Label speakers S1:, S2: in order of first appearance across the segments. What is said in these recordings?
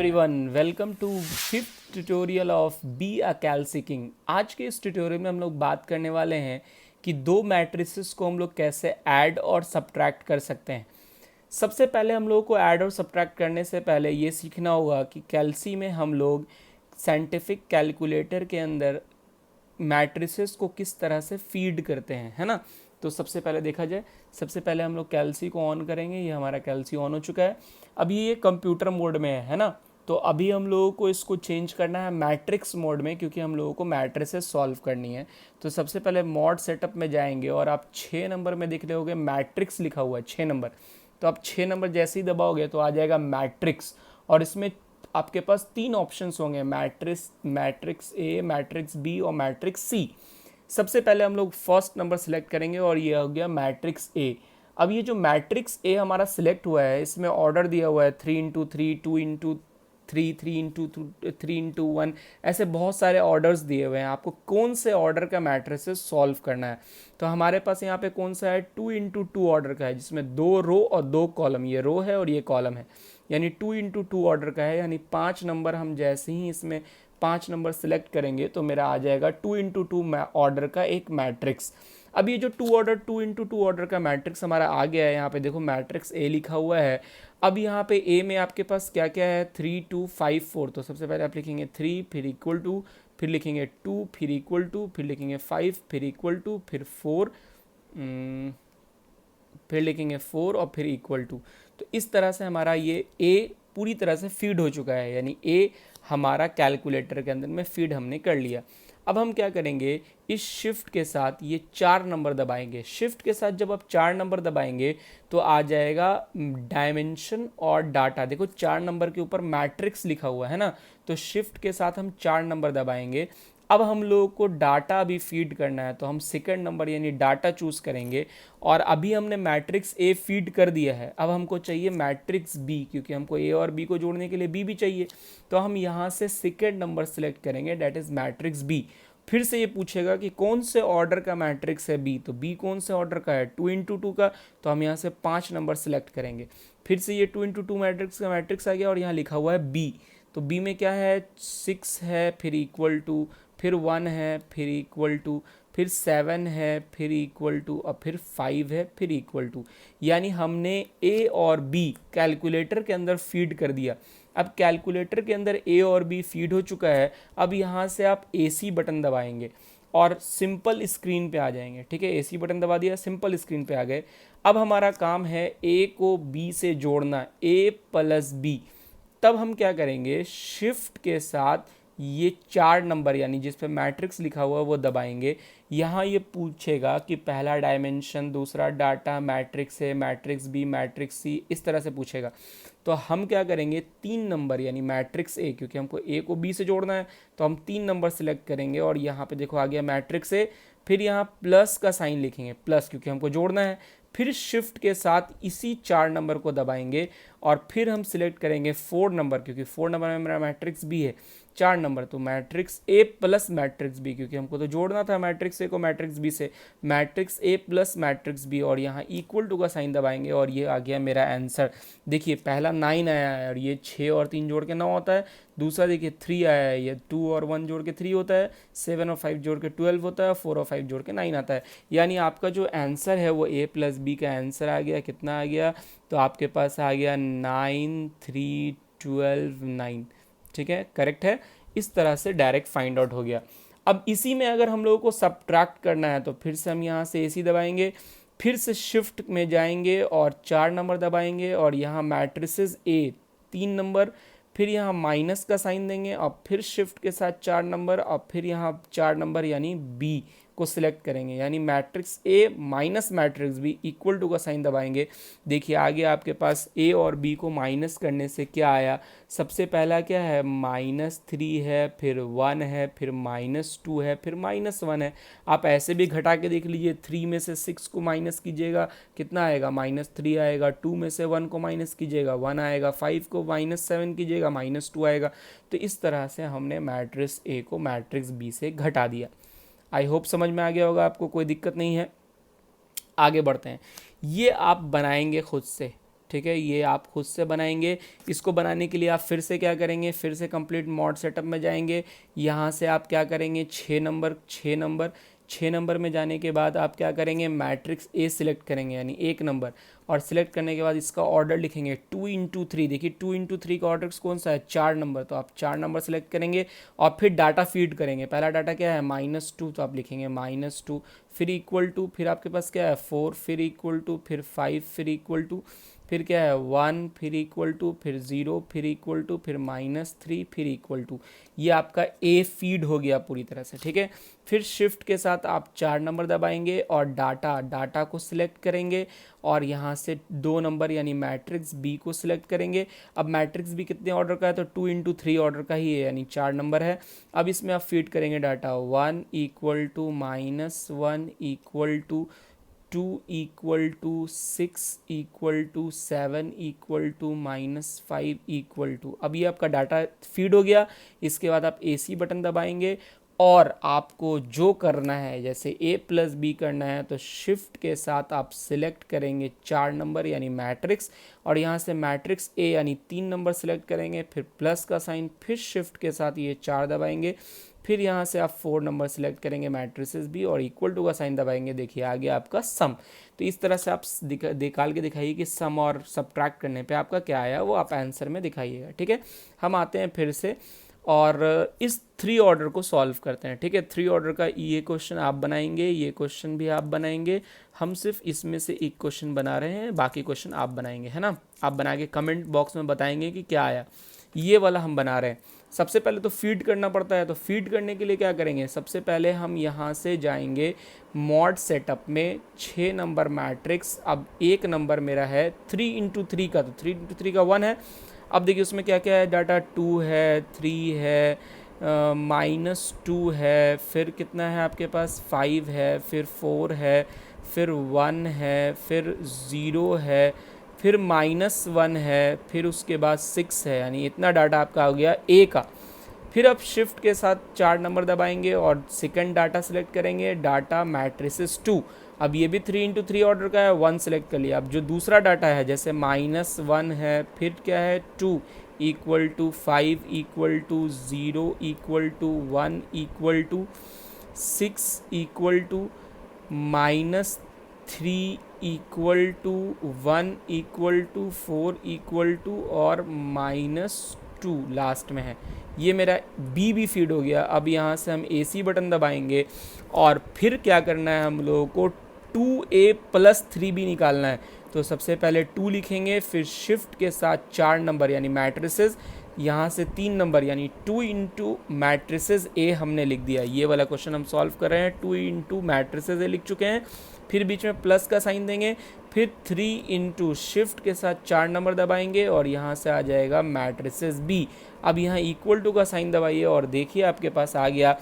S1: Everyone, welcome to fifth tutorial of be a calci king. आज के इस tutorial में हम लोग बात करने वाले हैं कि दो मैट्रिसेस को हम लोग कैसे ऐड और सब्ट्रैक्ट कर सकते हैं। सबसे पहले हम लोग को ऐड और सब्ट्रैक्ट करने से पहले ये सीखना होगा कि कैलसी में हम लोग साइंटिफिक कैलकुलेटर के अंदर मैट्रिसेस को किस तरह से फीड करते हैं, है ना। तो सबसे पहले देखा जाए, सबसे पहले हम लोग कैलसी को ऑन करेंगे। ये हमारा कैलसी ऑन हो चुका है। अभी ये कंप्यूटर मोड में है ना। तो अभी हम लोगों को इसको चेंज करना है मैट्रिक्स मोड में, क्योंकि हम लोगों को मैट्रिसेस सॉल्व करनी है। तो सबसे पहले मॉड सेटअप में जाएंगे और आप 6 नंबर में देख रहे होगे मैट्रिक्स लिखा हुआ है 6 नंबर। तो आप 6 नंबर जैसे ही दबाओगे तो आ जाएगा मैट्रिक्स, और इसमें आपके पास 3 ऑप्शंस होंगे, मैट्रिक्स ए, मैट्रिक्स बी और मैट्रिक्स सी। सबसे पहले हम लोग फर्स्ट नंबर सेलेक्ट करेंगे और ये हो गया मैट्रिक्स ए। अब ये जो मैट्रिक्स ए हमारा सिलेक्ट हुआ है, इसमें ऑर्डर दिया हुआ है 3x3, 2x3, 3x1, ऐसे बहुत सारे ऑर्डर्स दिए हुए हैं। आपको कौन से ऑर्डर का मैट्रिसेस सॉल्व करना है। तो हमारे पास यहाँ पे कौन सा है, 2x2 ऑर्डर का है, जिसमें 2 रो और 2 कॉलम, ये रो है और ये कॉलम है, यानी 2x2 ऑर्डर का है। यानी 5 नंबर हम जैसे ही इसमें 5 नंबर सेलेक्ट करेंगे तो मेरा आ जाएगा 2x2 ऑर्डर का एक मैट्रिक्स। अब ये जो 2x2 ऑर्डर का मैट्रिक्स हमारा आ गया है, यहाँ पे देखो मैट्रिक्स ए लिखा हुआ है। अब यहाँ पे ए में आपके पास क्या क्या है, 3 2 5 4। तो सबसे पहले आप लिखेंगे 3, फिर इक्वल टू, फिर लिखेंगे 2, फिर इक्वल टू, फिर लिखेंगे 5, फिर इक्वल टू, फिर 4, फिर लिखेंगे 4 और फिर इक्वल टू। तो इस तरह से हमारा ये ए पूरी तरह से फीड हो चुका है, यानी ए हमारा कैलकुलेटर के अंदर में फीड हमने कर लिया। अब हम क्या करेंगे, इस शिफ्ट के साथ ये 4 नंबर दबाएंगे। शिफ्ट के साथ जब आप 4 नंबर दबाएंगे तो आ जाएगा डायमेंशन और डाटा। देखो 4 नंबर के ऊपर मैट्रिक्स लिखा हुआ है ना, तो शिफ्ट के साथ हम 4 नंबर दबाएंगे। अब हम लोगों को डाटा भी फीड करना है, तो हम सेकंड नंबर यानी डाटा चूज करेंगे। और अभी हमने मैट्रिक्स ए फीड कर दिया है, अब हमको चाहिए मैट्रिक्स बी, क्योंकि हमको ए और बी को जोड़ने के लिए बी भी चाहिए। तो हम यहाँ से सेकंड नंबर सेलेक्ट करेंगे, डेट इज मैट्रिक्स बी। फिर से ये पूछेगा कि कौन से ऑर्डर का मैट्रिक्स है बी, तो बी कौन से ऑर्डर का है, 2x2 का। तो हम यहाँ से 5 नंबर सेलेक्ट करेंगे। फिर से ये 2x2 मैट्रिक्स का मैट्रिक्स आ गया और यहाँ लिखा हुआ है बी। तो बी में क्या है, 6 है, फिर इक्वल टू, फिर 1 है, फिर इक्वल टू, फिर 7 है, फिर इक्वल टू, और फिर 5 है, फिर इक्वल टू। यानी हमने ए और बी कैलकुलेटर के अंदर फीड कर दिया। अब कैलकुलेटर के अंदर ए और बी फीड हो चुका है। अब यहाँ से आप AC बटन दबाएंगे और सिंपल स्क्रीन पे आ जाएंगे। ठीक है, AC बटन दबा दिया, सिंपल स्क्रीन पे आ गए। अब हमारा काम है ए को बी से जोड़ना, A प्लस बी। तब हम क्या करेंगे, शिफ्ट के साथ ये 4 नंबर यानी जिस पे मैट्रिक्स लिखा हुआ है वो दबाएंगे। यहाँ ये पूछेगा कि पहला डायमेंशन, दूसरा डाटा, मैट्रिक्स है, मैट्रिक्स बी, मैट्रिक्स सी, इस तरह से पूछेगा। तो हम क्या करेंगे, 3 नंबर यानी मैट्रिक्स ए, क्योंकि हमको ए को बी से जोड़ना है तो हम 3 नंबर सेलेक्ट करेंगे। और यहाँ पे देखो आ गया मैट्रिक्स ए, फिर यहाँ प्लस का साइन लिखेंगे, प्लस क्योंकि हमको जोड़ना है। फिर शिफ्ट के साथ इसी 4 नंबर को दबाएंगे और फिर हम सिलेक्ट करेंगे 4 नंबर, क्योंकि 4 नंबर में मेरा मैट्रिक्स बी है। 4 नंबर तो matrix A plus matrix B, क्योंकि हमको तो जोड़ना था मैट्रिक्स ए को मैट्रिक्स बी से, matrix A plus matrix B. और यहाँ इक्वल टू का साइन दबाएंगे और ये आ गया मेरा आंसर। देखिए पहला 9 आया है और ये 6 और 3 जोड़ के 9 होता है। दूसरा देखिए 3 आया है, ये 2 और 1 जोड़ के 3 होता है, 7 और 5 जोड़ के 12 होता है, 4 और 5 जोड़ के 9 आता है। यानी आपका जो आंसर है वो ए प्लस बी का आंसर आ गया। कितना आ गया, तो आपके पास आ गया 9 3 12 9। ठीक है, करेक्ट है। इस तरह से डायरेक्ट फाइंड आउट हो गया। अब इसी में अगर हम लोगों को सब्ट्रैक्ट करना है तो फिर से हम यहाँ से AC दबाएंगे, फिर से शिफ्ट में जाएंगे और 4 नंबर दबाएंगे और यहाँ मैट्रिसेस ए 3 नंबर, फिर यहाँ माइनस का साइन देंगे और फिर शिफ्ट के साथ 4 नंबर और फिर यहाँ 4 नंबर यानी बी को सिलेक्ट करेंगे, यानी matrix A minus matrix B equal to का साइन दबाएंगे। देखिए आगे आपके पास ए और बी को माइनस करने से क्या आया, सबसे पहला क्या है, -3 है, फिर 1 है, फिर -2 है, फिर -1 है। आप ऐसे भी घटा के देख लीजिए, 3 में से 6 को माइनस कीजिएगा, कितना आएगा, -3 आएगा। 2 में से 1 को माइनस कीजिएगा, 1 आएगा। 5 को -7 कीजिएगा, -2 आएगा। तो इस तरह से हमने मैट्रिक्स ए को मैट्रिक्स बी से घटा दिया। आई होप समझ में आ गया होगा आपको, कोई दिक्कत नहीं है। आगे बढ़ते हैं, ये आप बनाएंगे खुद से। ठीक है, ये आप खुद से बनाएंगे। इसको बनाने के लिए आप फिर से क्या करेंगे, फिर से कंप्लीट मॉड सेटअप में जाएंगे। यहाँ से आप क्या करेंगे, 6 नंबर में जाने के बाद आप क्या करेंगे, मैट्रिक्स ए सिलेक्ट करेंगे यानी 1 नंबर, और सिलेक्ट करने के बाद इसका ऑर्डर लिखेंगे 2 इंटू 3। देखिए 2 इंटू 3 का ऑर्डर कौन सा है, 4 नंबर, तो आप 4 नंबर सेलेक्ट करेंगे और फिर डाटा फीड करेंगे। पहला डाटा क्या है, -2, तो आप लिखेंगे -2, फिर इक्वल टू, फिर आपके पास क्या है 4, फिर इक्वल टू, फिर 5, फिर इक्वल टू, फिर क्या है 1, फिर इक्वल टू, फिर 0, फिर इक्वल टू, फिर -3, फिर इक्वल टू। ये आपका ए फीड हो गया पूरी तरह से, ठीक है। फिर शिफ्ट के साथ आप 4 नंबर दबाएंगे और डाटा को सिलेक्ट करेंगे और यहाँ से 2 नंबर यानी मैट्रिक्स बी को सिलेक्ट करेंगे। अब मैट्रिक्स बी कितने ऑर्डर का है, तो 2 इंटू 3 ऑर्डर का ही है यानी 4 नंबर है। अब इसमें आप फीड करेंगे data 1 equal to -1 equal to 2 equal to 6 equal to 7 equal to -5 equal to. अब ये आपका डाटा फीड हो गया। इसके बाद आप AC बटन दबाएंगे और आपको जो करना है, जैसे A प्लस बी करना है तो शिफ्ट के साथ आप सिलेक्ट करेंगे 4 नंबर यानी मैट्रिक्स, और यहाँ से मैट्रिक्स A यानी 3 नंबर सिलेक्ट करेंगे, फिर प्लस का साइन, फिर शिफ्ट के साथ ये 4 दबाएंगे, फिर यहाँ से आप 4 नंबर सेलेक्ट करेंगे मैट्रिसेस भी और इक्वल टू का साइन दबाएंगे। देखिए आ गया आपका सम। तो इस तरह से आप निकाल के दिखाइए कि सम और सब्ट्रैक्ट करने पे आपका क्या आया वो आप आंसर में दिखाइएगा, ठीक है। हम आते हैं फिर से और इस 3 ऑर्डर को सॉल्व करते हैं, ठीक है। 3 ऑर्डर का ये क्वेश्चन आप बनाएंगे, ये क्वेश्चन भी आप बनाएंगे। हम सिर्फ इसमें से एक क्वेश्चन बना रहे हैं, बाकी क्वेश्चन आप बनाएंगे, है ना। आप बना के कमेंट बॉक्स में बताएंगे कि क्या आया। ये वाला हम बना रहे हैं। सबसे पहले तो फीड करना पड़ता है, तो फीड करने के लिए क्या करेंगे, सबसे पहले हम यहाँ से जाएंगे मॉड सेटअप में 6 नंबर मैट्रिक्स। अब 1 नंबर मेरा है 3 इंटू 3 का, तो 3 इंटू 3 का 1 है। अब देखिए उसमें क्या क्या है, डाटा 2 है, 3 है, -2 है, फिर कितना है आपके पास 5 है, फिर 4 है, फिर 1 है, फिर 0 है, फिर -1 है, फिर उसके बाद 6 है, यानी इतना डाटा आपका हो गया ए का। फिर आप शिफ्ट के साथ 4 नंबर दबाएंगे और सेकंड डाटा सेलेक्ट करेंगे, डाटा मैट्रिसेस 2। अब ये भी 3 इंटू 3 ऑर्डर का है, 1 सेलेक्ट कर लिया। अब जो दूसरा डाटा है, जैसे -1 है, फिर क्या है 2 equal to 5 equal to 0 equal to 1 equal to 6 equal to -3 equal to 1 equal to 4 equal to और -2 लास्ट में है। ये मेरा बी भी फीड हो गया। अब यहाँ से हम AC बटन दबाएंगे और फिर क्या करना है, हम लोगों को 2A प्लस 3B निकालना है। तो सबसे पहले 2 लिखेंगे, फिर शिफ्ट के साथ 4 नंबर यानी मैट्रिसेस, यहाँ से 3 नंबर यानी 2 इंटू मैट्रिसेस A हमने लिख दिया। ये वाला क्वेश्चन हम सॉल्व कर रहे हैं, 2 इंटू मैट्रिसेस A लिख चुके हैं। फिर बीच में प्लस का साइन देंगे, फिर 3 इंटू शिफ्ट के साथ 4 नंबर दबाएंगे और यहाँ से आ जाएगा मैट्रिसेस B। अब यहाँ इक्वल टू का साइन दबाइए और देखिए आपके पास आ गया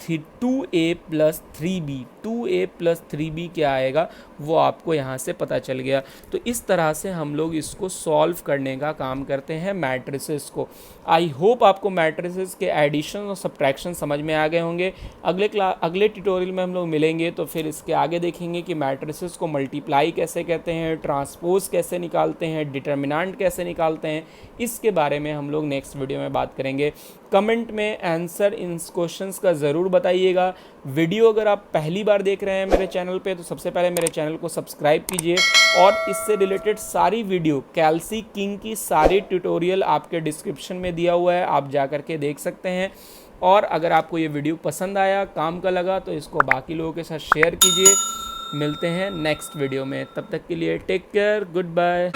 S1: 2A plus 3B। 2A plus 3B क्या आएगा वो आपको यहाँ से पता चल गया। तो इस तरह से हम लोग इसको सॉल्व करने का काम करते हैं मैट्रिसेस को। आई होप आपको मैट्रिसेस के एडिशन और सब्ट्रैक्शन समझ में आ गए होंगे। अगले ट्यूटोरियल में हम लोग मिलेंगे तो फिर इसके आगे देखेंगे कि मैट्रिसेस को मल्टीप्लाई कैसे कहते हैं, ट्रांसपोज कैसे निकालते हैं, डिटर्मिनेंट कैसे निकालते हैं। इसके बारे में हम लोग नेक्स्ट वीडियो में बात करेंगे। कमेंट में आंसर इन क्वेश्चंस का ज़रूर बताइएगा। वीडियो अगर आप पहली बार देख रहे हैं मेरे चैनल पे तो सबसे पहले मेरे चैनल को सब्सक्राइब कीजिए और इससे रिलेटेड सारी वीडियो, कैल्सी किंग की सारी ट्यूटोरियल आपके डिस्क्रिप्शन में दिया हुआ है, आप जा कर के देख सकते हैं। और अगर आपको ये वीडियो पसंद आया, काम का लगा, तो इसको बाकी लोगों के साथ शेयर कीजिए। मिलते हैं नेक्स्ट वीडियो में, तब तक के लिए टेक केयर, गुड बाय।